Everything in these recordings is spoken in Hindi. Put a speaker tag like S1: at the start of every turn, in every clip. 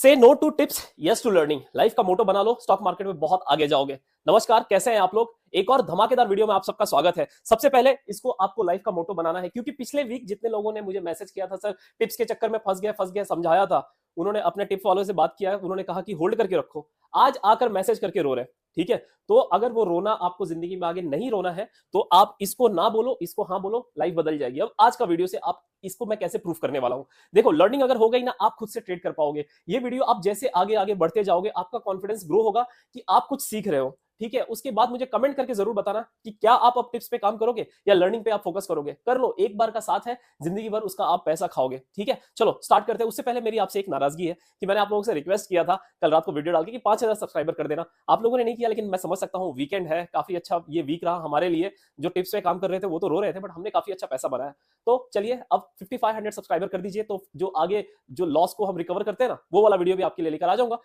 S1: से no to tips, yes to learning. Life का मोटो बना लो, स्टॉक मार्केट में बहुत आगे जाओगे। नमस्कार, कैसे हैं आप लोग? एक और धमाकेदार वीडियो में आप सबका स्वागत है। सबसे पहले इसको आपको लाइफ का मोटो बनाना है, क्योंकि पिछले वीक जितने लोगों ने मुझे मैसेज किया था, सर टिप्स के चक्कर में फंस गया समझाया था, उन्होंने अपने टिप फॉलो से बात किया, उन्होंने कहा कि होल्ड करके रखो, आज आकर मैसेज करके रो रहे हैं। ठीक है, तो अगर वो रोना आपको जिंदगी में आगे नहीं रोना है तो आप इसको ना बोलो, इसको हाँ बोलो, लाइफ बदल जाएगी। अब आज का वीडियो से आप इसको मैं कैसे प्रूफ करने वाला हूं। देखो, लर्निंग अगर हो गई ना, आप खुद से ट्रेड कर पाओगे। ये वीडियो आप जैसे आगे आगे बढ़ते जाओगे, आपका कॉन्फिडेंस ग्रो होगा कि आप कुछ सीख रहे हो। ठीक है, उसके बाद मुझे कमेंट करके जरूर बताना कि क्या आप अब टिप्स पे काम करोगे या लर्निंग पे आप फोकस करोगे। कर लो, एक बार का साथ है, जिंदगी भर उसका आप पैसा खाओगे। ठीक है, चलो स्टार्ट करते हैं। उससे पहले मेरी आपसे एक नाराजगी है कि मैंने आप लोगों से रिक्वेस्ट किया था कल रात को वीडियो डाल के कि 5000 सब्सक्राइबर कर देना। आप लोगों ने नहीं किया, लेकिन मैं समझ सकता हूँ, वीकेंड है, काफी अच्छा ये वीक रहा हमारे लिए। जो टिप्स पे काम कर रहे थे वो तो रो रहे थे, बट हमने काफी अच्छा पैसा बनाया। तो चलिए अब 5500 सब्सक्राइबर कर दीजिए, तो जो आगे जो लॉस को हम रिकवर करते हैं ना, वो वाला वीडियो भी आपके लिए लेकर आ जाऊंगा।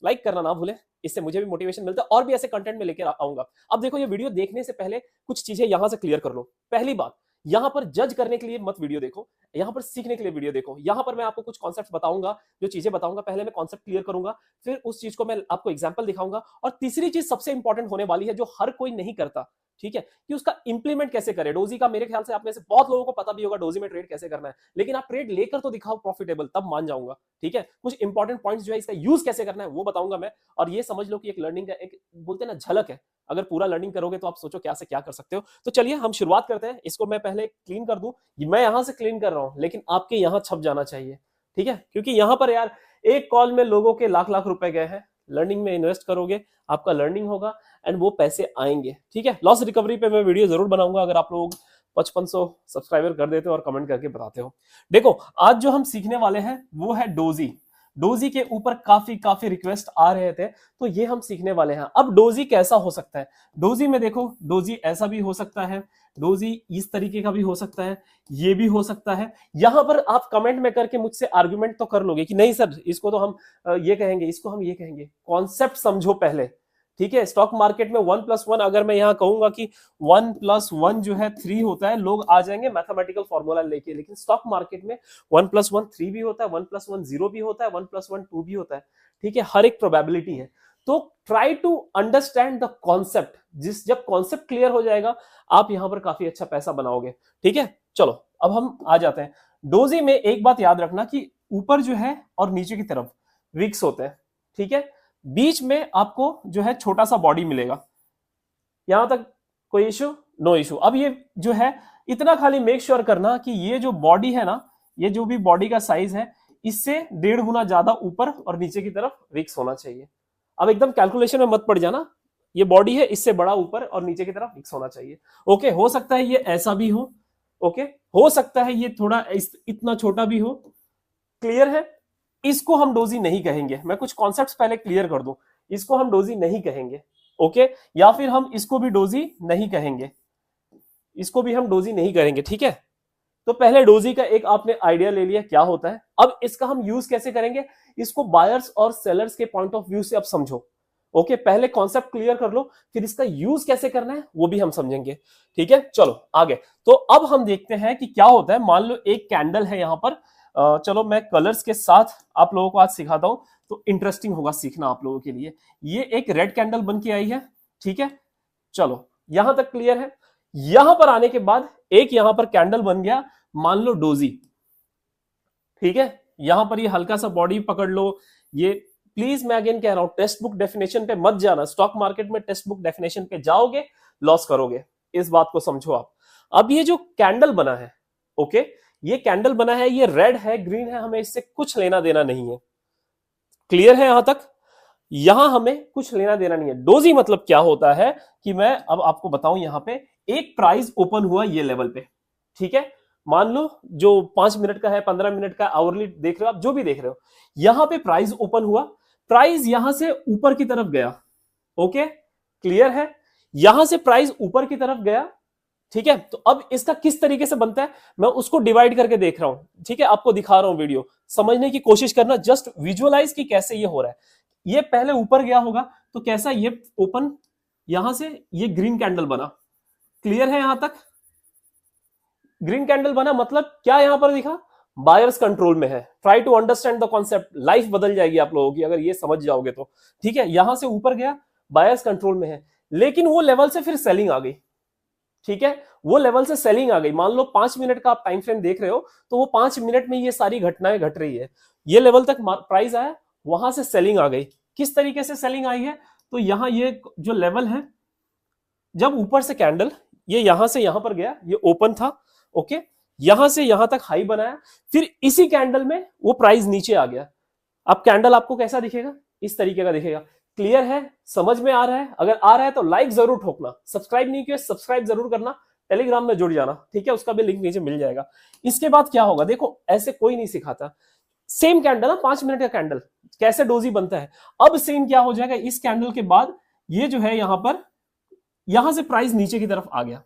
S1: लाइक करना ना भूलें, इससे मुझे भी मोटिवेशन मिलता है और भी ऐसे कंटेंट में लेकर आऊंगा। अब देखो, ये वीडियो देखने से पहले कुछ चीजें यहां से क्लियर कर लो। पहली बात, यहां पर जज करने के लिए मत वीडियो देखो, यहां पर सीखने के लिए वीडियो देखो। यहां पर मैं आपको कुछ कॉन्सेप्ट बताऊंगा, जो चीजें बताऊंगा, पहले मैं कॉन्सेप्ट क्लियर करूंगा, फिर उस चीज को मैं आपको एग्जांपल दिखाऊंगा, और तीसरी चीज सबसे इंपॉर्टेंट होने वाली है, जो हर कोई नहीं करता। ठीक है, कि उसका इंप्लीमेंट कैसे करें। डोजी का मेरे ख्याल से आप में से बहुत लोगों को पता भी होगा डोजी में ट्रेड कैसे करना है, लेकिन आप ट्रेड लेकर तो दिखाओ प्रॉफिटेबल, तब मान जाऊंगा। ठीक है, कुछ इंपॉर्टेंट पॉइंट्स जो है इसका यूज कैसे करना है वो बताऊंगा मैं। और ये समझ लो कि एक लर्निंग का एक बोलते हैं ना झलक है। अगर पूरा लर्निंग करोगे तो आप सोचो क्या से क्या कर सकते हो। तो चलिए हम शुरुआत करते हैं। इसको मैं पहले क्लीन कर दूं, मैं यहां से क्लीन कर रहा हूं, लेकिन आपके यहां छप जाना चाहिए। ठीक है, क्योंकि यहां पर यार एक कॉल में लोगों के लाख लाख रुपए गए हैं। लर्निंग में इन्वेस्ट करोगे, आपका लर्निंग होगा एंड वो पैसे आएंगे। ठीक है, लॉस रिकवरी पे मैं वीडियो जरूर बनाऊंगा, अगर आप लोग 5500 सब्सक्राइबर कर देते हो और कमेंट करके बताते हो। देखो, आज जो हम सीखने वाले हैं वो है डोजी। डोजी के ऊपर काफी काफी रिक्वेस्ट आ रहे थे, तो ये हम सीखने वाले हैं। अब डोजी कैसा हो सकता है? डोजी में देखो, डोजी ऐसा भी हो सकता है, डोजी इस तरीके का भी हो सकता है, ये भी हो सकता है। यहां पर आप कमेंट में करके मुझसे आर्गुमेंट तो कर लोगे कि नहीं सर, इसको तो हम ये कहेंगे, इसको हम ये कहेंगे। कॉन्सेप्ट समझो पहले। ठीक है, स्टॉक मार्केट में 1+1 अगर मैं यहां कहूंगा कि 1+1 जो है 3 होता है, लोग आ जाएंगे मैथमेटिकल फॉर्मूला लेके। लेकिन स्टॉक मार्केट में 1+1 3 भी होता है, 1+1 0 भी होता है, 1+1 2 भी होता है। ठीक है, हर एक प्रोबेबिलिटी है। तो try to understand the concept. जब कॉन्सेप्ट क्लियर हो जाएगा, आप यहां पर काफी अच्छा पैसा बनाओगे। ठीक है, चलो अब हम आ जाते हैं। डोजी में एक बात याद रखना कि ऊपर जो है और नीचे की तरफ विक्स होते हैं। ठीक है, बीच में आपको जो है छोटा सा बॉडी मिलेगा। यहां तक कोई इशू? No issue. अब ये जो है, इतना खाली मेक श्योर करना कि ये जो बॉडी है ना, ये जो भी बॉडी का साइज है, इससे 1.5 गुना ज्यादा ऊपर और नीचे की तरफ विक्स होना चाहिए। अब एकदम कैलकुलेशन में मत पड़ जाना, ये बॉडी है, इससे बड़ा ऊपर और नीचे की तरफ विक्स होना चाहिए। ओके, हो सकता है ये ऐसा भी हो, ओके, हो सकता है ये थोड़ा इतना छोटा भी हो। क्लियर है? इसको हम डोजी नहीं कहेंगे। मैं कुछ कॉन्सेप्ट्स पहले क्लियर कर दूं, इसको हम डोजी नहीं कहेंगे। ओके, या फिर हम इसको भी डोजी नहीं कहेंगे, इसको भी हम डोजी नहीं करेंगे। ठीक है, तो पहले डोजी का एक आपने आइडिया ले लिया क्या होता है। अब इसका हम यूज कैसे करेंगे, इसको बायर्स और सेलर्स के पॉइंट ऑफ व्यू से अब समझो। ओके, पहले कॉन्सेप्ट क्लियर कर लो, फिर इसका यूज कैसे करना है वो भी हम समझेंगे। ठीक है, चलो आगे। तो अब हम देखते हैं कि क्या होता है। मान लो एक कैंडल है यहां पर, चलो मैं कलर्स के साथ आप लोगों को आज सिखाता हूं, तो इंटरेस्टिंग होगा सीखना आप लोगों के लिए। ये एक रेड कैंडल बन के आई है। ठीक है, चलो यहां तक क्लियर है। यहां पर आने के बाद एक यहां पर कैंडल बन गया, मान लो डोजी। ठीक है, यहां पर ये हल्का सा बॉडी पकड़ लो। ये प्लीज मैं अगेन कह रहा हूं, टेक्स्ट बुक डेफिनेशन पे मत जाना। स्टॉक मार्केट में टेक्स्ट बुक डेफिनेशन पे जाओगे, लॉस करोगे। इस बात को समझो आप। अब ये जो कैंडल बना है, ओके, ये कैंडल बना है, ये रेड है, ग्रीन है, हमें इससे कुछ लेना देना नहीं है। क्लियर है यहां तक? यहां हमें कुछ लेना देना नहीं है। डोजी मतलब क्या होता है कि मैं अब आपको बताऊं, यहां पे एक प्राइस ओपन हुआ ये लेवल पे। ठीक है, मान लो जो 5 मिनट का है, 15 मिनट का, आवरली देख रहे हो आप, जो भी देख रहे हो, यहां पे प्राइस ओपन हुआ, प्राइस यहां से ऊपर की तरफ गया। ओके, क्लियर है? यहां से प्राइस ऊपर की तरफ गया। ठीक है, तो अब इसका किस तरीके से बनता है मैं उसको डिवाइड करके देख रहा हूं। ठीक है, आपको दिखा रहा हूं, वीडियो समझने की कोशिश करना, जस्ट विजुअलाइज कि कैसे ये हो रहा है। ये पहले ऊपर गया होगा तो कैसा ये ओपन, यहां से ये ग्रीन कैंडल बना। क्लियर है यहां तक? ग्रीन कैंडल बना मतलब क्या यहां पर दिखा, बायर्स कंट्रोल में है। Try to understand the concept, life बदल जाएगी आप लोगों की अगर ये समझ जाओगे तो। ठीक है, यहां से ऊपर गया, बायर्स कंट्रोल में है, लेकिन वो लेवल से फिर सेलिंग आ गई। ठीक है, वो लेवल से सेलिंग आ गई। मान लो 5 मिनट का आप टाइम फ्रेम देख रहे हो, तो वो 5 मिनट में ये सारी घटनाएं घट रही है। ये लेवल तक प्राइस आया, वहां से सेलिंग आ गई। किस तरीके से सेलिंग आई है, तो यहां ये जो लेवल है, जब ऊपर से कैंडल ये यहां से यहां पर गया, ये ओपन था, ओके, यहां से यहां तक हाई बनाया, फिर इसी कैंडल में वो प्राइस नीचे आ गया। अब कैंडल आपको कैसा दिखेगा, इस तरीके का दिखेगा। क्लियर है, समझ में आ रहा है? अगर आ रहा है तो लाइक जरूर ठोकना, सब्सक्राइब नहीं किया सब्सक्राइब जरूर करना, टेलीग्राम में जुड़ जाना, ठीक है, उसका भी लिंक नीचे मिल जाएगा। इसके बाद क्या होगा, देखो ऐसे कोई नहीं सिखाता। सेम कैंडल ना, 5 मिनट का कैंडल कैसे डोजी बनता है। अब सेम क्या हो जाएगा, इस कैंडल के बाद ये जो है यहां पर, यहां से प्राइस नीचे की तरफ आ गया।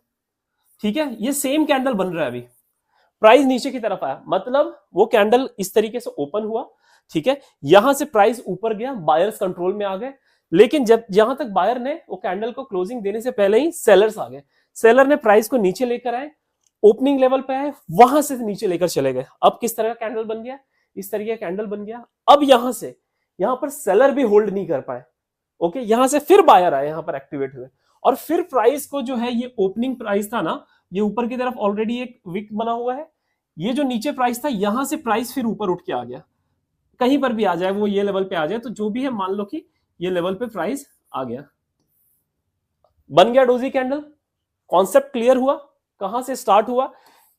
S1: ठीक है, ये सेम कैंडल बन रहा है, अभी प्राइस नीचे की तरफ आया, मतलब वो कैंडल इस तरीके से ओपन हुआ। ठीक है, यहां से प्राइस ऊपर गया, बायर्स कंट्रोल में आ गए, लेकिन जब यहां तक बायर ने वो कैंडल को क्लोजिंग देने से पहले ही सेलर्स आ गए। सेलर ने प्राइस को नीचे लेकर आए, ओपनिंग लेवल पे आए, वहां से नीचे लेकर चले गए। अब किस तरह का कैंडल बन गया, इस तरीके का कैंडल बन गया। अब यहां से यहां पर सेलर भी होल्ड नहीं कर पाए, ओके, यहां से फिर बायर आए, यहां पर एक्टिवेट हुए, और फिर प्राइस को जो है, ये ओपनिंग प्राइस था ना, ये ऊपर की तरफ ऑलरेडी एक विक बना हुआ है, ये जो नीचे प्राइस था, यहां से प्राइस फिर ऊपर उठ के आ गया। कहीं पर भी आ जाए, वो ये लेवल पे आ जाए, तो जो भी है मान लो कि ये लेवल पे प्राइस आ गया, बन गया डोजी कैंडल। कॉन्सेप्ट क्लियर हुआ, कहां से स्टार्ट हुआ,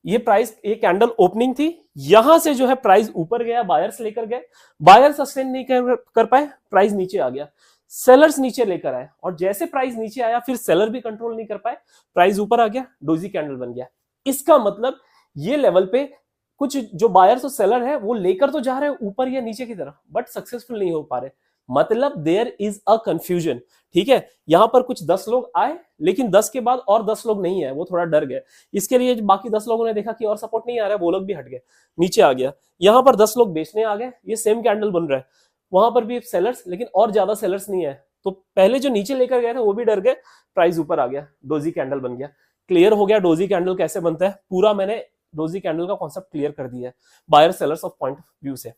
S1: ये प्राइस, ये कैंडल ओपनिंग थी, यहां से जो है प्राइस ऊपर गया, बायर्स लेकर गए, बायर सस्टेन नहीं कर पाए, प्राइस नीचे आ गया, सेलर्स नीचे लेकर आए, और जैसे प्राइस नीचे आया, फिर सेलर भी कंट्रोल नहीं कर पाए, प्राइस ऊपर आ गया, डोजी कैंडल बन गया। इसका मतलब ये लेवल पे कुछ जो बायर्स और सेलर है, वो लेकर तो जा रहे हैं ऊपर या नीचे की तरफ, बट सक्सेसफुल नहीं हो पा रहे, मतलब देयर इज अ कंफ्यूजन। ठीक है, यहां पर कुछ 10 लोग आए, लेकिन 10 के बाद और 10 लोग नहीं है, वो थोड़ा डर गए। इसके लिए बाकी 10 लोगों ने देखा कि और सपोर्ट नहीं आ रहा है, वो लोग भी हट गए, नीचे आ गया। यहां पर 10 लोग बेचने आ गए, ये सेम कैंडल बन रहा है, वहां पर भी सेलर्स, लेकिन और ज्यादा सेलर्स नहीं है, तो पहले जो नीचे लेकर गए थे वो भी डर गए, प्राइस ऊपर आ गया, डोजी कैंडल बन गया। क्लियर हो गया डोजी कैंडल कैसे बनता है, पूरा मैंने डोजी कैंडल का कॉन्सेप्ट क्लियर कर दिया है buyer sellers of point of view से।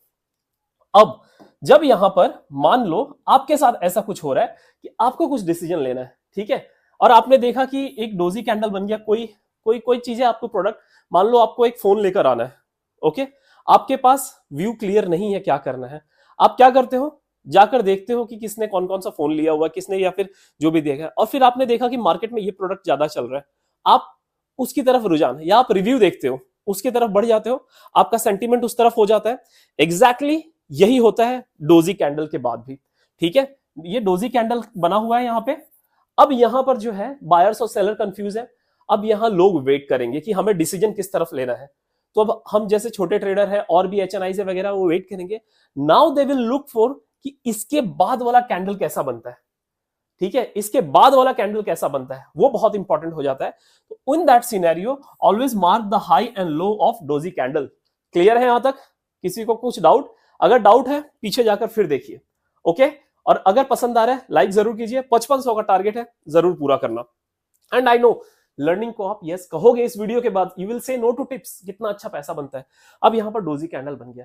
S1: अब जब यहां पर मान लो आपके साथ ऐसा कुछ हो रहा है कि आपको कुछ डिसीजन लेना है, ठीक है, और आपने देखा कि एक डोजी कैंडल बन गया, कोई कोई कोई चीजें आपको प्रोडक्ट, मान लो आपको एक फोन लेकर आना है, ओके, आपके पास व्यू क्लियर नहीं है क्या करना है, आप क्या करते हो, जाकर देखते हो कि किसने कौन कौन सा फोन लिया हुआ किसने, या फिर जो भी देखा, और फिर आपने देखा कि मार्केट में ये प्रोडक्ट ज्यादा चल रहा है, आप उसकी तरफ रुझान, या आप रिव्यू देखते हो उसकी तरफ बढ़ जाते हो, आपका सेंटीमेंट उस तरफ हो जाता है। एग्जैक्टली यही होता है डोजी कैंडल के बाद भी। ठीक है, ये डोजी कैंडल बना हुआ है यहां पे। अब यहां पर जो है बायर्स और सेलर कंफ्यूज है, अब यहां लोग वेट करेंगे कि हमें डिसीजन किस तरफ लेना है। तो अब हम जैसे छोटे ट्रेडर है और भी एचएनआई से वगैरह, वो वेट करेंगे, now they will look for कि इसके बाद वाला कैंडल कैसा बनता है। ठीक है, इसके बाद वाला कैंडल कैसा बनता है, वो बहुत इंपॉर्टेंट हो जाता है। तो in that scenario always mark the high and low of doji candle. Clear है यहां तक, किसी को कुछ डाउट? अगर डाउट है पीछे जाकर फिर देखिए, ओके, और अगर पसंद आ रहा है लाइक जरूर कीजिए, 5500 का टारगेट है, जरूर पूरा करना। एंड आई नो लर्निंग को आप यस कहोगे इस वीडियो के बाद, you will say no to tips, कितना अच्छा पैसा बनता है। अब यहां पर डोजी कैंडल बन गया,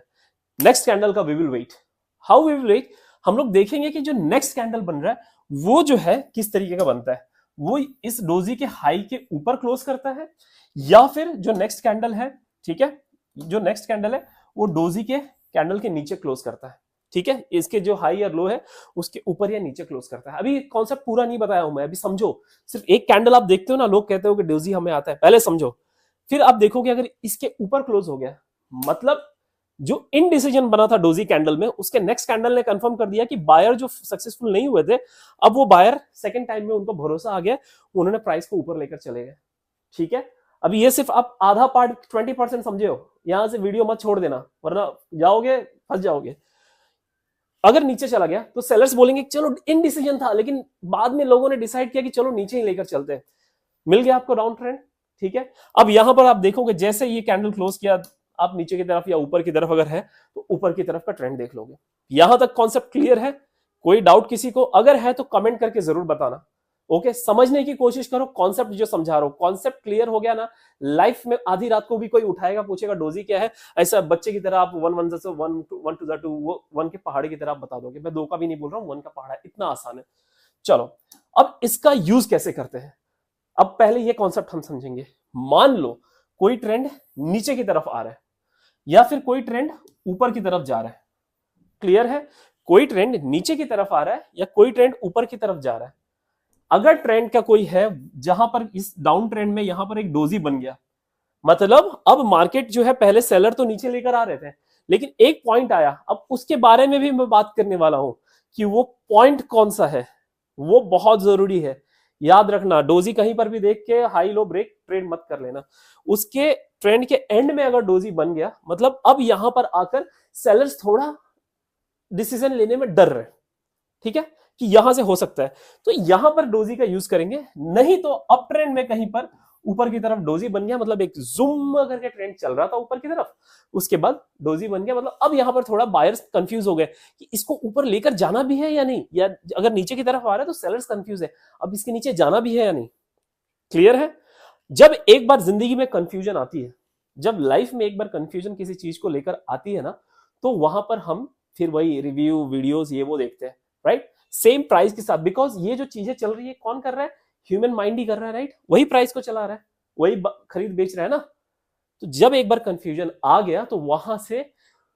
S1: नेक्स्ट कैंडल का we will wait, how we will wait, हम लोग देखेंगे कि जो नेक्स्ट कैंडल बन रहा है वो जो है किस तरीके का बनता है, वो इस डोजी के हाई के ऊपर क्लोज करता है, या फिर जो नेक्स्ट कैंडल है, ठीक है, जो नेक्स्ट कैंडल है वो डोजी के कैंडल के नीचे क्लोज करता है। ठीक है, इसके जो हाई और लो है उसके ऊपर या नीचे क्लोज करता है। अभी कॉन्सेप्ट पूरा नहीं बताया हूं मैं, अभी समझो, सिर्फ एक कैंडल आप देखते हो ना, लोग कहते हो कि डोजी हमें आता है, पहले समझो, फिर आप देखोगे अगर इसके ऊपर क्लोज हो गया, मतलब जो इनडिसीजन बना था डोजी कैंडल में, उसके नेक्स्ट कैंडल ने कंफर्म कर दिया कि बायर जो सक्सेसफुल नहीं हुए थे, अब वो बायर सेकंड टाइम में उनको भरोसा आ गया, उन्होंने प्राइस को ऊपर लेकर चले गए। ठीक है, अभी ये सिर्फ आप आधा पार्ट 20% समझे हो, यहां से वीडियो मत छोड़ देना वरना जाओगे, फंस जाओगे। अगर नीचे चला गया तो सेलर्स बोलेंगे चलो इनडिसीजन था, लेकिन बाद में लोगों ने डिसाइड किया कि चलो नीचे ही लेकर चलते हैं, मिल गया आपको डाउन ट्रेंड। ठीक है, अब यहां पर आप देखोगे जैसे ये कैंडल क्लोज किया, आप नीचे की तरफ या ऊपर की तरफ अगर है तो ऊपर की तरफ का ट्रेंड देख लोगे। यहां तक कॉन्सेप्ट क्लियर है? कोई डाउट किसी को अगर है तो कमेंट करके जरूर बताना। ओके, समझने की कोशिश करो कॉन्सेप्ट जो समझा रहा हूं। कॉन्सेप्ट क्लियर हो गया ना, लाइफ में आधी रात को भी कोई उठाएगा, पूछेगा डोजी क्या है, ऐसा बच्चे की तरह आप वन वन से वन टू टू वो वन के पहाड़ी की तरह आप बता दोगे। मैं दो का भी नहीं बोल रहा हूं, वन का पहाड़ा, इतना आसान है। चलो, अब इसका यूज कैसे करते हैं, अब पहले ये कॉन्सेप्ट हम समझेंगे। मान लो कोई ट्रेंड नीचे की तरफ आ रहा है या फिर कोई ट्रेंड ऊपर की तरफ जा रहा है। क्लियर है? कोई ट्रेंड नीचे की तरफ आ रहा है या कोई ट्रेंड ऊपर की तरफ जा रहा है। अगर ट्रेंड का कोई है जहां पर इस डाउन ट्रेंड में यहां पर एक डोजी बन गया, मतलब अब मार्केट जो है, पहले सेलर तो नीचे लेकर आ रहे थे, लेकिन एक पॉइंट आया, अब उसके बारे में भी मैं बात करने वाला हूं कि वो पॉइंट कौन सा है, वो बहुत जरूरी है। याद रखना, डोजी कहीं पर भी देख के हाई लो ब्रेक ट्रेड मत कर लेना। उसके ट्रेंड के एंड में अगर डोजी बन गया, मतलब अब यहां पर आकर सेलर्स थोड़ा डिसीजन लेने में डर रहे, ठीक है, कि यहां से हो सकता है, तो यहां पर डोजी का यूज करेंगे। नहीं तो अप ट्रेंड में कहीं पर ऊपर की तरफ डोजी बन गया, मतलब एक जूम करके ट्रेंड चल रहा था ऊपर की तरफ, उसके बाद डोजी बन गया, मतलब अब यहां पर थोड़ा बायर्स कंफ्यूज हो गए कि इसको ऊपर लेकर जाना भी है या नहीं, या अगर नीचे की तरफ आ रहा है तो सेलर्स कंफ्यूज है, अब इसके नीचे जाना भी है या नहीं। क्लियर है? जब एक बार जिंदगी में कंफ्यूजन आती है, जब लाइफ में एक बार कंफ्यूजन किसी चीज को लेकर आती है ना, तो वहां पर हम फिर वही रिव्यू वीडियोस ये वो देखते हैं, राइट, सेम प्राइस के साथ, बिकॉज ये जो चीजें चल रही है कौन कर रहा है, ह्यूमन माइंड ही कर रहा है, राइट, वही प्राइस को चला रहा है, वही खरीद बेच रहा है ना। तो जब एक बार कंफ्यूजन आ गया तो वहां से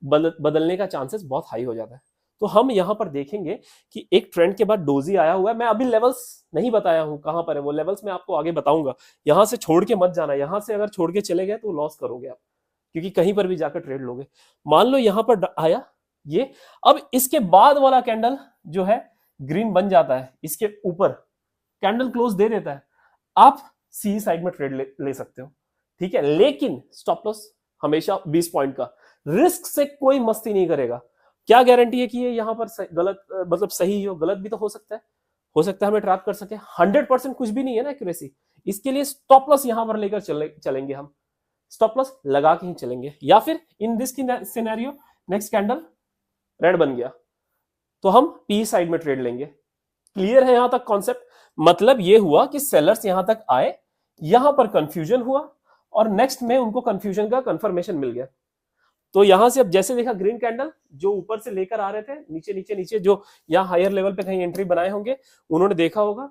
S1: बदलने का चांसेस बहुत हाई हो जाता है। तो हम यहां पर देखेंगे कि एक ट्रेंड के बाद डोजी आया हुआ है, मैं अभी लेवल्स नहीं बताया हूं कहां पर है, वो लेवल्स मैं आपको आगे बताऊंगा। यहां से छोड़ के मत जाना, यहां से अगर छोड़ के चले गए तो लॉस करोगे आप, क्योंकि कहीं पर भी जाकर ट्रेड लोगे। मान लो यहां पर आया ये, अब इसके बाद वाला कैंडल जो है ग्रीन बन जाता है, इसके ऊपर कैंडल क्लोज दे देता है, आप सी साइड में ट्रेड ले सकते हो, ठीक है, लेकिन स्टॉप लॉस हमेशा 20 पॉइंट का, रिस्क से कोई मस्ती नहीं करेगा। क्या गारंटी है कि ये यहां पर गलत, मतलब सही हो, गलत भी तो हो सकता है हमें ट्रैप कर सके, 100% कुछ भी नहीं है ना एक्यूरेसी। इसके लिए स्टॉप लॉस यहां पर लेकर चलेंगे हम, स्टॉप लॉस लगा के ही चलेंगे। या फिर in this scenario next candle red बन गया तो हम पी साइड में ट्रेड लेंगे। क्लियर है यहां तक कॉन्सेप्ट? मतलब ये हुआ कि सेलर्स यहां तक आए, यहां पर कंफ्यूजन हुआ और नेक्स्ट में उनको कंफ्यूजन का कंफर्मेशन मिल गया। तो यहां से अब जैसे देखा ग्रीन कैंडल जो ऊपर से लेकर आ रहे थे, नीचे नीचे नीचे जो यहां हायर लेवल पे कहीं एंट्री बनाए होंगे, उन्होंने देखा होगा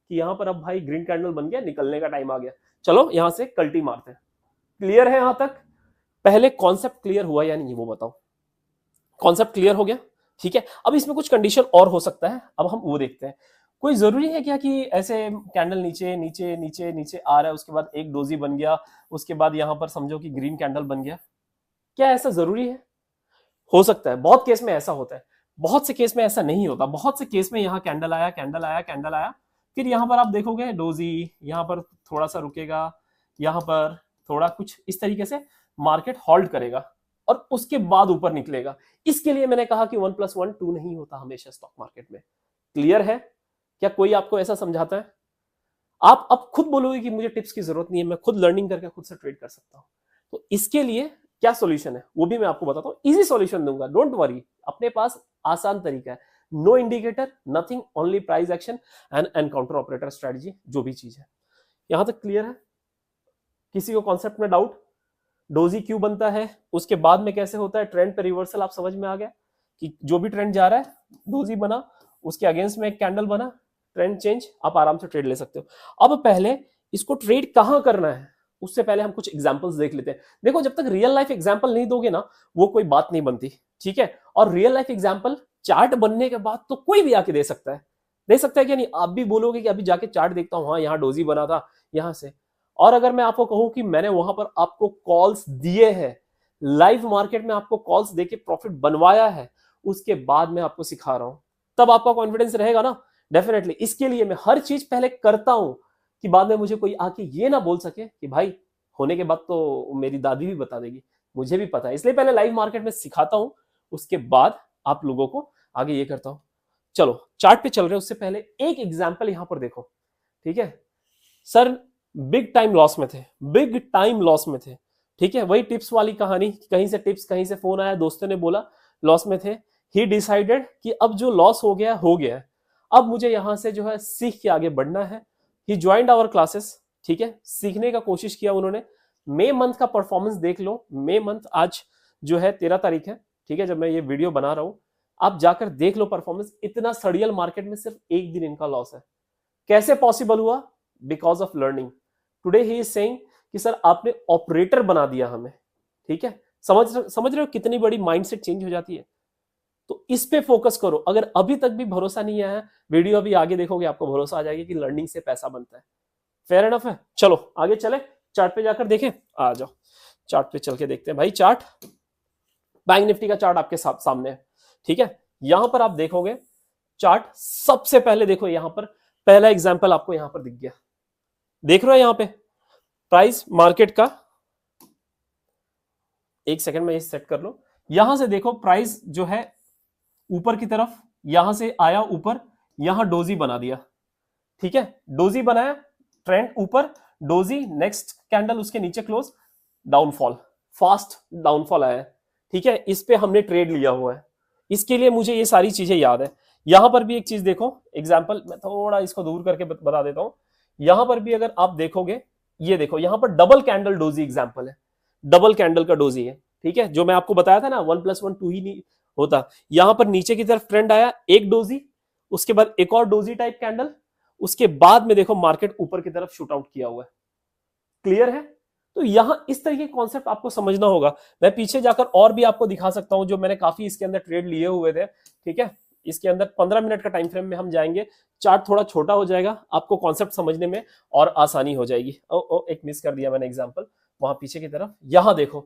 S1: कि यहां पर अब भाई ग्रीन कैंडल बन गया, निकलने का टाइम आ गया, चलो यहां से कल्टी मारते हैं। क्लियर है यहां तक? पहले कॉन्सेप्ट क्लियर हुआ या नहीं वो बताओ। कॉन्सेप्ट क्लियर हो गया, ठीक है। अब इसमें कुछ कंडीशन और हो सकता है, अब हम वो देखते हैं। कोई जरूरी है क्या कि ऐसे कैंडल नीचे नीचे नीचे नीचे आ रहा है, उसके बाद एक डोजी बन गया, उसके बाद यहां पर समझो कि ग्रीन कैंडल बन गया, क्या ऐसा जरूरी है? हो सकता है, बहुत केस में ऐसा होता है, बहुत से केस में ऐसा नहीं होता। बहुत से केस में यहाँ कैंडल आया कैंडल आया कैंडल आया, फिर यहाँ पर आप देखोगे डोजी यहाँ पर थोड़ा सा रुकेगा, यहाँ पर थोड़ा कुछ इस तरीके से मार्केट होल्ड करेगा और उसके बाद ऊपर निकलेगा। इसके लिए मैंने कहा कि 1+1 2 नहीं होता हमेशा स्टॉक मार्केट में। क्लियर है? क्या कोई आपको ऐसा समझाता है? आप अब खुद बोलोगे कि मुझे टिप्स की जरूरत नहीं है, मैं खुद लर्निंग करके खुद से ट्रेड कर सकता हूं। तो इसके लिए क्या सॉल्यूशन है वो भी मैं आपको बताता हूं, इजी सॉल्यूशन दूंगा, डोंट वरी, अपने पास आसान तरीका है। No indicator, nothing, only price action and counter operator strategy, जो भी चीज है। यहां तक क्लियर है? किसी को कॉन्सेप्ट में डाउट? डोजी क्यों बनता है, उसके बाद में कैसे होता है, ट्रेंड पे रिवर्सल आप समझ में आ गया कि जो भी ट्रेंड जा रहा है, डोजी बना, उसके अगेंस्ट में एक कैंडल बना, ट्रेंड चेंज, आप आराम से ट्रेड ले सकते हो। अब पहले इसको ट्रेड कहां करना है उससे पहले हम कुछ एग्जांपल्स देख लेते हैं। देखो, जब तक रियल लाइफ एग्जांपल नहीं दोगे ना, वो कोई बात नहीं बनती, ठीक है। और रियल लाइफ एग्जांपल चार्ट बनने के बाद तो कोई भी आके दे सकता है, क्या नहीं? आप भी बोलोगे कि अभी जाके चार्ट देखता हूं, हाँ यहाँ डोजी बना था यहां से। और अगर मैं आपको कहूं कि मैंने वहां पर आपको कॉल्स दिए हैं, लाइव मार्केट में आपको कॉल्स देके प्रॉफिट बनवाया है, उसके बाद मैं आपको सिखा रहा हूं, तब आपका कॉन्फिडेंस रहेगा ना? डेफिनेटली। इसके लिए मैं हर चीज पहले करता हूं कि बाद में मुझे कोई आके ये ना बोल सके कि भाई होने के बाद तो मेरी दादी भी बता देगी, मुझे भी पता है। इसलिए पहले लाइव मार्केट में सिखाता हूं, उसके बाद आप लोगों को आगे ये करता हूं। चलो चार्ट पे चल रहे हैं, उससे पहले एक एग्जांपल यहां पर देखो, ठीक है। सर बिग टाइम लॉस में थे, बिग टाइम लॉस में थे, ठीक है। वही टिप्स वाली कहानी, कहीं से टिप्स, कहीं से फोन आया, दोस्तों ने बोला लॉस में थे। ही डिसाइडेड कि अब जो लॉस हो गया हो गया, अब मुझे यहां से जो है सीख के आगे बढ़ना है। ही ज्वाइंड आवर क्लासेस, ठीक है, सीखने का कोशिश किया उन्होंने। मई मंथ का परफॉर्मेंस देख लो, मई मंथ आज जो है 13 तारीख है, ठीक है, जब मैं ये वीडियो बना रहा हूं, आप जाकर देख लो परफॉर्मेंस। इतना सड़ियल मार्केट में सिर्फ एक दिन इनका लॉस है। कैसे पॉसिबल हुआ? Because of learning. Today he is saying कि सर आपने ऑपरेटर बना दिया हमें, ठीक है। समझ रहे हो कितनी बड़ी माइंडसेट चेंज हो जाती है। तो इस पे फोकस करो। अगर अभी तक भी भरोसा नहीं आया, वीडियो अभी आगे देखोगे आपको भरोसा आ जाएगा कि लर्निंग से पैसा बनता है। फेयर एनफ है। चलो आगे चले, चार्ट पे जाकर देखें। आ जाओ चार्ट पे चल के देखते हैं भाई। चार्ट, बैंक निफ्टी का चार्ट आपके सामने है, ठीक है। यहां पर आप देखोगे चार्ट, सबसे पहले देखो यहां पर पहला एग्जांपल आपको यहां पर दिख गया, देख रहे हो यहां पे प्राइस मार्केट का। एक सेकंड में ये सेट कर लो। यहां से देखो प्राइस जो है ऊपर की तरफ, यहां से आया ऊपर, यहां डोजी बना दिया, ठीक है। डोजी बनाया, ट्रेंड ऊपर, डोजी, नेक्स्ट कैंडल उसके नीचे क्लोज, डाउनफॉल, फास्ट डाउनफॉल आया, ठीक है। इस पे हमने ट्रेड लिया हुआ है, इसके लिए मुझे ये सारी चीजें याद है। यहां पर भी एक चीज देखो, एग्जांपल मैं थोड़ा इसको दूर करके बता देता हूं। यहां पर भी अगर आप देखोगे, ये देखो यहां पर डबल कैंडल डोजी एग्जांपल है, डबल कैंडल का डोजी है, ठीक है। जो मैं आपको बताया था ना 1+1 2 ही नहीं होता। यहां पर नीचे की तरफ ट्रेंड आया, एक डोजी, उसके बाद एक और डोजी टाइप कैंडल, उसके बाद में देखो मार्केट ऊपर की तरफ शूट आउट किया हुआ है। क्लियर है? तो यहां इस तरह के कॉन्सेप्ट आपको समझना होगा। मैं पीछे जाकर और भी आपको दिखा सकता हूं, जो मैंने काफी इसके अंदर ट्रेड लिए हुए थे, ठीक है। इसके अंदर 15 मिनट का टाइम फ्रेम में हम जाएंगे। चार्ट थोड़ा छोटा हो जाएगा, आपको कॉन्सेप्ट समझने में और आसानी हो जाएगी। एक मिस कर दिया मैंने एग्जांपल वहां पीछे की तरफ। यहां देखो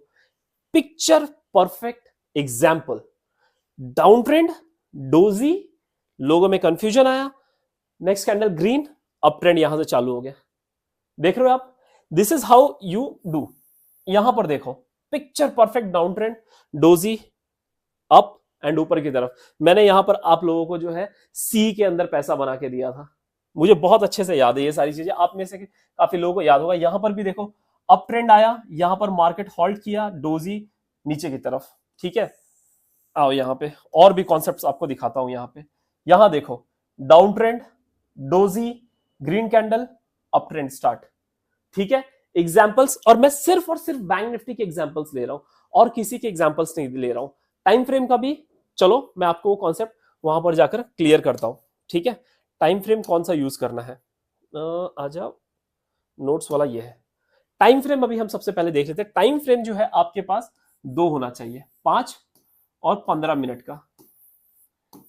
S1: picture perfect example, down trend, doji, लोगों में कंफ्यूजन आया, next candle green, up trend यहां से चालू हो गया। देख रहे हो आप? This is how you do. यहां पर देखो picture perfect down trend, doji, up and ऊपर की तरफ। मैंने यहां पर आप लोगों को जो है सी के अंदर पैसा बना के दिया था, मुझे बहुत अच्छे से याद है ये सारी चीजें। आप में से काफी लोगों को याद होगा। यहां पर भी देखो अप ट्रेंड आया, यहां पर मार्केट हॉल्ट किया, डोजी नीचे की तरफ, ठीक है। आओ यहां पे और भी कॉन्सेप्ट्स आपको दिखाता हूं। यहां पे यहां देखो down trend, doji, green candle, up trend start, ठीक है। एग्जांपल्स, और मैं सिर्फ और सिर्फ बैंक निफ्टी के एग्जांपल्स ले रहा हूं और किसी के एग्जांपल्स नहीं ले रहा हूं। टाइम फ्रेम का भी चलो मैं आपको वो कॉन्सेप्ट वहां पर जाकर क्लियर करता हूं, ठीक है। टाइम फ्रेम कौन सा यूज करना है, आ जाओ, नोट्स वाला ये है। टाइम फ्रेम अभी हम सबसे पहले देख लेते हैं। टाइम फ्रेम जो है आपके पास दो होना चाहिए, 5 और 15 मिनट का।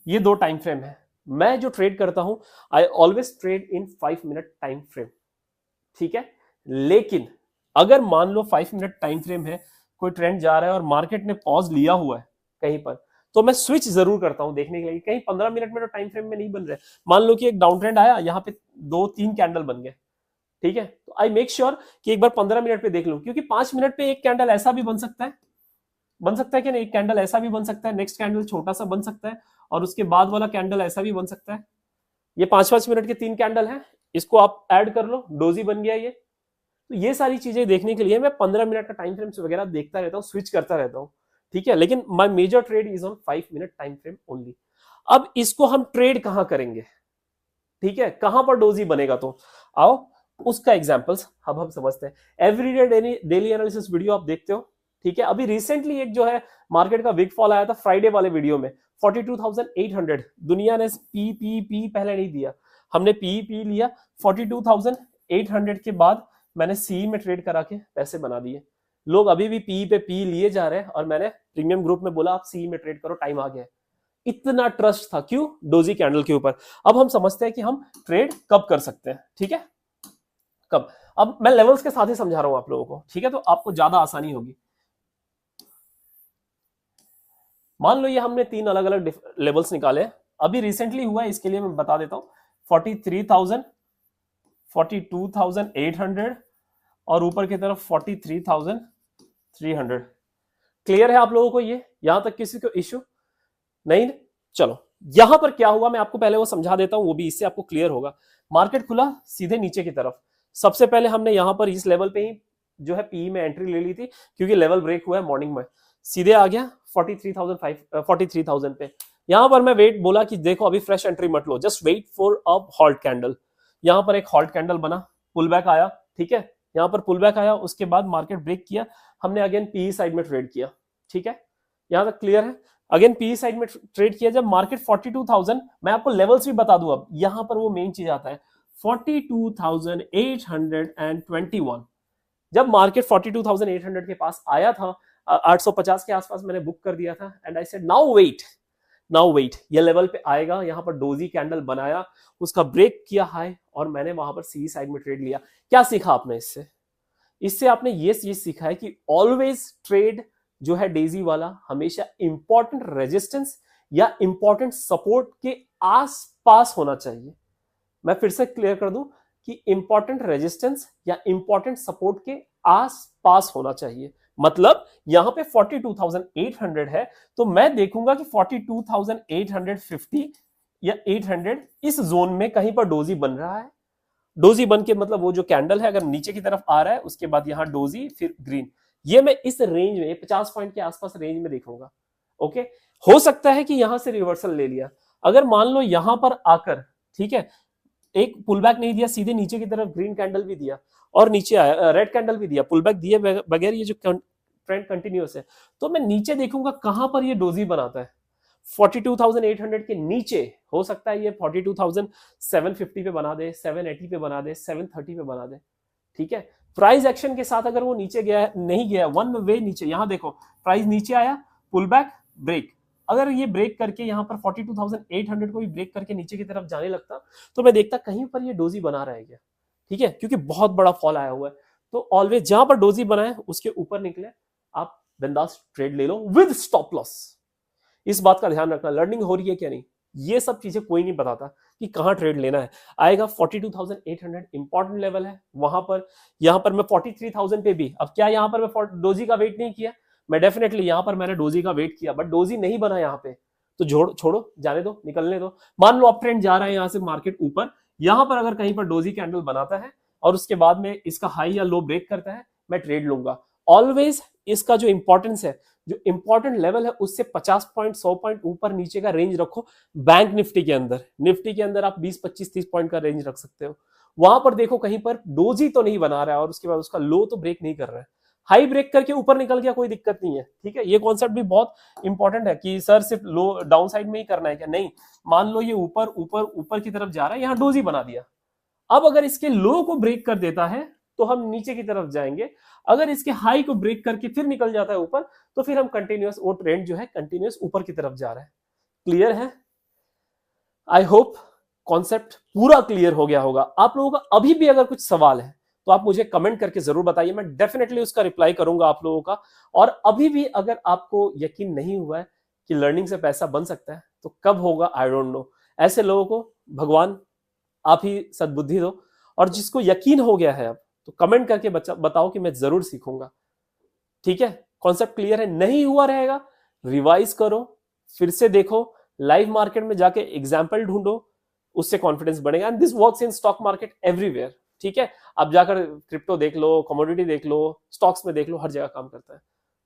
S1: ये दो टाइम फ्रेम है। मैं जो ट्रेड करता हूं, I always trade in 5 minute time frame, ठीक है। लेकिन अगर मान लो 5 मिनट टाइम फ्रेम है, कोई ट्रेंड जा रहा है और मार्केट ने पॉज लिया हुआ है कहीं पर, तो मैं स्विच जरूर करता हूं देखने के लिए कहीं 15 मिनट में तो टाइम फ्रेम में नहीं बन रहे। मान लो कि एक डाउन ट्रेंड आया, यहां पे 2-3 कैंडल बन गए, ठीक है। तो आई मेक श्योर कि एक बार 15 मिनट पे देख लूं, क्योंकि 5 मिनट पे एक कैंडल ऐसा भी बन सकता है कि नहीं, एक कैंडल ऐसा भी बन सकता है, नेक्स्ट कैंडल छोटा सा बन सकता है, और उसके बाद वाला कैंडल ऐसा भी बन सकता है। ये 5-5 मिनट के 3 कैंडल हैं, इसको आप ऐड कर लो, डोजी बन गया ये। तो ये सारी चीजें देखने के लिए मैं 15 मिनट का टाइम फ्रेम वगैरह देखता रहता हूँ, स्विच करता रहता हूँ, ठीक है। लेकिन my major trade is on 5 minute time frame only. अब इसको हम ट्रेड कहां करेंगे, ठीक है, कहां पर डोजी बनेगा, तो आओ उसका एग्जांपल्स अब हम समझते हैं। एवरीडे डेली एनालिसिस वीडियो आप देखते हो, ठीक है। अभी रिसेंटली एक जो है मार्केट का बिग फॉल आया था फ्राइडे वाले वीडियो में, 42,800। दुनिया ने पी पहले नहीं दिया, हमने पी लिया 42,800 के बाद मैंने सी में ट्रेड करा के पैसे बना दिए। लोग अभी भी पी पे पी लिए जा रहे हैं, और मैंने प्रीमियम ग्रुप में बोला आप सी में ट्रेड करो, टाइम आ गया। इतना ट्रस्ट था, क्यों? डोजी कैंडल के ऊपर। अब हम समझते हैं कि हम ट्रेड कब कर सकते हैं, ठीक है, कब। अब मैं लेवल्स के साथ ही समझा रहा हूं आप लोगों को, ठीक है, तो आपको ज्यादा आसानी होगी। मान लो ये हमने 3 अलग अलग लेवल्स निकाले, अभी रिसेंटली हुआ है, इसके लिए मैं बता देता हूं। 43,000, 42,800 और ऊपर की तरफ 43,300। क्लियर है आप लोगों को? ये यहां तक किसी को इश्यू नहीं? चलो यहां पर क्या हुआ मैं आपको पहले वो समझा देता हूं, वो भी इससे आपको क्लियर होगा। मार्केट खुला सीधे नीचे की तरफ। सबसे पहले हमने यहां पर इस लेवल पे ही जो है पी में एंट्री ले ली थी, क्योंकि लेवल ब्रेक हुआ है मॉर्निंग में। सीधे आ गया 43,000 पे। यहां पर मैं वेट बोला कि देखो अभी फ्रेश एंट्री मत लो, just wait for a halt candle. यहां पर एक हॉल्ट कैंडल बना, पुल बैक आया, ठीक है, यहां पर पुल बैक आया, उसके बाद मार्केट ब्रेक किया, हमने अगेन पीई साइड में ट्रेड किया, ठीक है, यहां तक क्लियर है। अगेन पीई साइड में ट्रेड किया, जब मार्केट 42,000, मैं आपको लेवल्स भी बता दूं, अब यहां पर वो मेन चीज आता है 42,821। जब मार्केट 42,800 के पास आया था, 850 के आसपास मैंने बुक कर दिया था, and I said now wait, now wait, ये लेवल पे आएगा, यहां पर डोजी कैंडल बनाया, उसका ब्रेक किया हाई, और मैंने वहां पर सी साइड में ट्रेड लिया। क्या सीखा आपने इससे? इससे आपने ये चीज सीखा है कि ऑलवेज ट्रेड जो है डेजी वाला हमेशा इंपॉर्टेंट रेजिस्टेंस या इंपॉर्टेंट सपोर्ट के आसपास होना चाहिए। मैं फिर से क्लियर कर दूं कि इंपॉर्टेंट रेजिस्टेंस या इंपॉर्टेंट सपोर्ट के आसपास होना चाहिए। मतलब यहां पे 42,800 है, तो मैं देखूंगा कि 42,850 या 800 इस जोन में कहीं पर डोजी बन रहा है। डोजी बन के मतलब वो जो कैंडल है अगर नीचे की तरफ आ रहा है, उसके बाद यहां डोजी फिर ग्रीन, ये मैं इस रेंज में 50 पॉइंट के आसपास रेंज में देखूंगा। ओके, हो सकता है कि यहां से रिवर्सल ले लिया, अगर मान लो यहां पर आकर, ठीक है, एक पुल बैक नहीं दिया, सीधे नीचे की तरफ ग्रीन कैंडल भी दिया और नीचे आया, रेड कैंडल भी दिया, पुल बैक दिए बगैर ये जो ट्रेंड कंटिन्यूअस है, तो मैं नीचे देखूंगा कहां पर ये डोजी बनाता है। 42,800 के नीचे हो सकता है ये 42,750 पे बना दे, 780 पे बना दे, 730 पे बना दे, ठीक है। प्राइस एक्शन के साथ अगर वो नीचे गया नहीं गया, वन वे नीचे, यहां देखो प्राइस नीचे आया, पुल बैक, ब्रेक, अगर ये ब्रेक करके यहां पर 42,800 को भी ब्रेक करके नीचे की तरफ जाने लगता, तो मैं देखता कहीं पर ये डोजी बना रहेगा, ठीक है, क्योंकि बहुत बड़ा फॉल आया हुआ है। तो ऑलवेज जहां पर डोजी बनाए उसके ऊपर निकले, आप बिंदास ट्रेड ले लो विद स्टॉप लॉस। इस बात का ध्यान रखना, लर्निंग हो रही है क्या नहीं, ये सब चीजें कोई नहीं बताता कि कहां ट्रेड लेना है। आएगा 42,800 इंपॉर्टेंट लेवल है वहां पर, यहां पर मैं 43,000 पे भी, अब क्या यहां पर मैं डोजी का वेट नहीं किया, मैं डेफिनेटली यहां पर मैंने डोजी का वेट किया, बट डोजी नहीं बना यहां पे, तो छोड़ो जाने दो, निकलने दो। मान लो अप ट्रेंड जा रहा है यहां से मार्केट ऊपर, यहां पर अगर कहीं पर डोजी कैंडल बनाता है और उसके बाद में इसका हाई या लो ब्रेक करता है, मैं ट्रेड लूंगा। ऑलवेज इसका जो इंपॉर्टेंस है, जो इंपॉर्टेंट लेवल है, उससे 50 पॉइंट 100 पॉइंट ऊपर नीचे का रेंज रखो। बैंक निफ्टी के अंदर, निफ्टी के अंदर आप 20 25 30 पॉइंट का रेंज रख सकते हो। वहां पर देखो कहीं पर डोजी तो नहीं बना रहा है और उसके बाद उसका लो तो ब्रेक नहीं कर रहा है, हाई ब्रेक करके ऊपर निकल गया कोई दिक्कत नहीं है, ठीक है। ये कॉन्सेप्ट भी बहुत इंपॉर्टेंट है कि सर सिर्फ लो डाउन साइड में ही करना है क्या, नहीं। मान लो ये ऊपर ऊपर ऊपर की तरफ जा रहा है, यहां डोजी बना दिया, अब अगर इसके लो को ब्रेक कर देता है तो हम नीचे की तरफ जाएंगे, अगर इसके हाई को ब्रेक करके फिर निकल जाता है ऊपर, तो फिर हम कंटिन्यूअस, वो ट्रेंड जो है कंटिन्यूअस ऊपर की तरफ जा रहा है। क्लियर है? आई होप कॉन्सेप्ट पूरा क्लियर हो गया होगा आप लोगों का। अभी भी अगर कुछ सवाल है तो आप मुझे कमेंट करके जरूर बताइए, मैं डेफिनेटली उसका रिप्लाई करूंगा आप लोगों का। और अभी भी अगर आपको यकीन नहीं हुआ है कि लर्निंग से पैसा बन सकता है, तो कब होगा आई डोंट नो। ऐसे लोगों को भगवान आप ही सद्बुद्धि दो, और जिसको यकीन हो गया है अब, तो कमेंट करके बताओ कि मैं जरूर सीखूंगा, ठीक है। कॉन्सेप्ट क्लियर है? नहीं हुआ रहेगा, रिवाइज करो, फिर से देखो, लाइव मार्केट में जाके एग्जाम्पल ढूंढो, उससे कॉन्फिडेंस बढ़ेगा। And this works in stock market everywhere, ठीक है। आप जाकर क्रिप्टो देख लो, कमोडिटी देख लो, स्टॉक्स में देख लो, हर जगह काम करता है।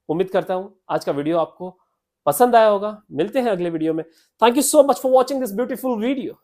S1: उम्मीद करता हूं आज का वीडियो आपको पसंद आया होगा। मिलते हैं अगले वीडियो में। Thank you so much for watching this beautiful video.